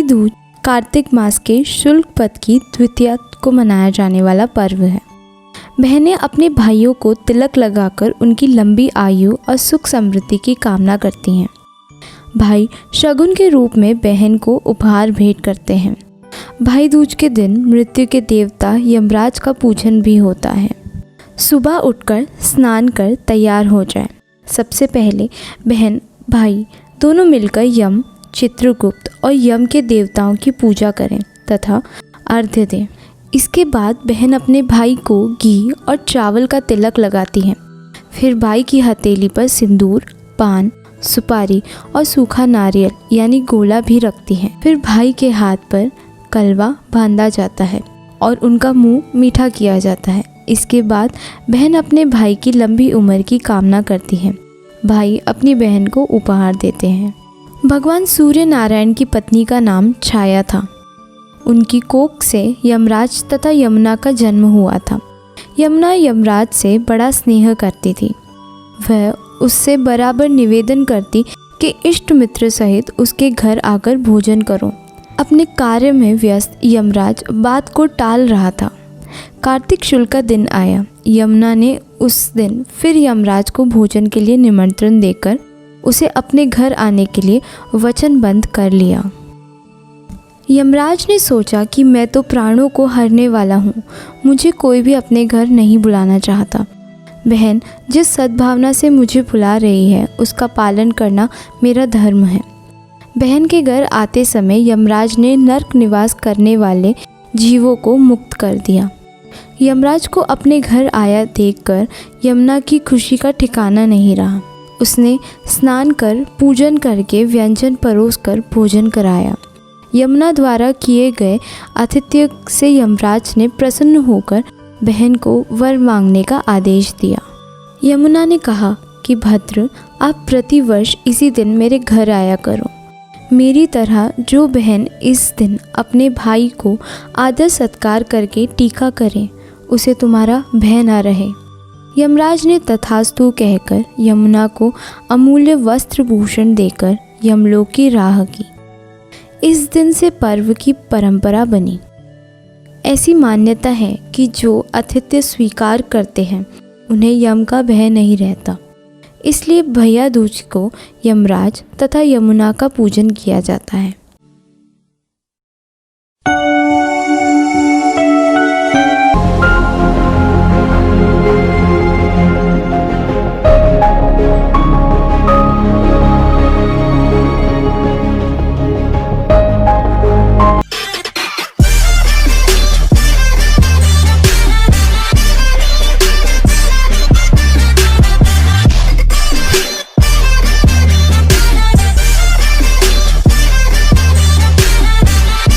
भाई दूज कार्तिक मास के शुक्ल पक्ष की द्वितीया को मनाया जाने वाला पर्व है। बहनें अपने भाइयों को तिलक लगाकर उनकी लंबी आयु और सुख समृद्धि की कामना करती हैं। भाई शगुन के रूप में बहन को उपहार भेंट करते हैं। भाई दूज के दिन मृत्यु के देवता यमराज का पूजन भी होता है। सुबह उठकर स्नान कर तैयार हो जाए। सबसे पहले बहन भाई दोनों मिलकर यम, चित्रगुप्त और यम के देवताओं की पूजा करें तथा अर्घ्य दें। इसके बाद बहन अपने भाई को घी और चावल का तिलक लगाती हैं। फिर भाई की हथेली पर सिंदूर, पान, सुपारी और सूखा नारियल यानी गोला भी रखती हैं। फिर भाई के हाथ पर कलवा बांधा जाता है और उनका मुंह मीठा किया जाता है। इसके बाद बहन अपने भाई की लंबी उम्र की कामना करती है। भाई अपनी बहन को उपहार देते हैं। भगवान सूर्य नारायण की पत्नी का नाम छाया था। उनकी कोख से यमराज तथा यमुना का जन्म हुआ था। यमुना यमराज से बड़ा स्नेह करती थी। वह उससे बराबर निवेदन करती कि इष्ट मित्र सहित उसके घर आकर भोजन करो। अपने कार्य में व्यस्त यमराज बात को टाल रहा था। कार्तिक शुक्ल का दिन आया। यमुना ने उस दिन फिर यमराज को भोजन के लिए निमंत्रण देकर उसे अपने घर आने के लिए वचनबद्ध कर लिया। यमराज ने सोचा कि मैं तो प्राणों को हरने वाला हूँ, मुझे कोई भी अपने घर नहीं बुलाना चाहता। बहन जिस सद्भावना से मुझे बुला रही है उसका पालन करना मेरा धर्म है। बहन के घर आते समय यमराज ने नरक निवास करने वाले जीवों को मुक्त कर दिया। यमराज को अपने घर आया देखकर यमुना की खुशी का ठिकाना नहीं रहा। उसने स्नान कर पूजन करके व्यंजन परोसकर भोजन कराया। यमुना द्वारा किए गए आतिथ्य से यमराज ने प्रसन्न होकर बहन को वर मांगने का आदेश दिया। यमुना ने कहा कि भद्र, आप प्रतिवर्ष इसी दिन मेरे घर आया करो। मेरी तरह जो बहन इस दिन अपने भाई को आदर सत्कार करके टीका करे, उसे तुम्हारा भय न रहे। यमराज ने तथास्तु कहकर यमुना को अमूल्य वस्त्र भूषण देकर यमलोक की राह की। इस दिन से पर्व की परंपरा बनी। ऐसी मान्यता है कि जो आतिथ्य स्वीकार करते हैं उन्हें यम का भय नहीं रहता। इसलिए भैया दूज को यमराज तथा यमुना का पूजन किया जाता है।